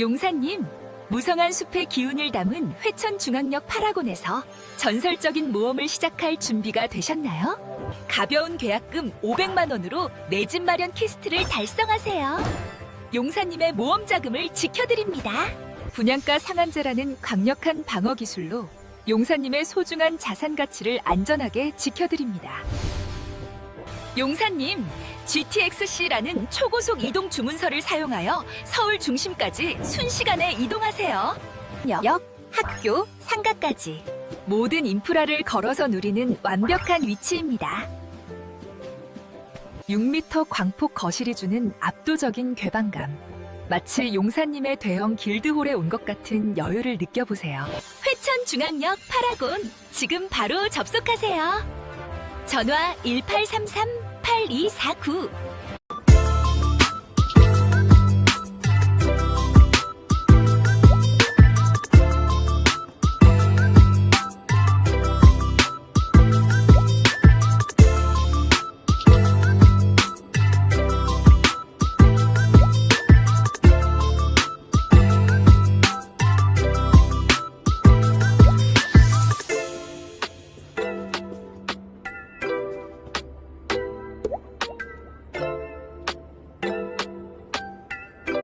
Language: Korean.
용사님, 무성한 숲의 기운을 담은 회천중앙역 파라곤에서 전설적인 모험을 시작할 준비가 되셨나요? 가벼운 계약금 500만 원으로 내 집 마련 퀘스트를 달성하세요. 용사님의 모험 자금을 지켜드립니다. 분양가 상한제라는 강력한 방어 기술로 용사님의 소중한 자산 가치를 안전하게 지켜드립니다. 용사님, GTX-C라는 초고속 이동 주문서를 사용하여 서울 중심까지 순식간에 이동하세요. 역, 학교, 상가까지 모든 인프라를 걸어서 누리는 완벽한 위치입니다. 6m 광폭 거실이 주는 압도적인 괴방감. 마치 용사님의 대형 길드홀에 온 것 같은 여유를 느껴보세요. 회천중앙역 파라곤, 지금 바로 접속하세요. 전화 1833-8249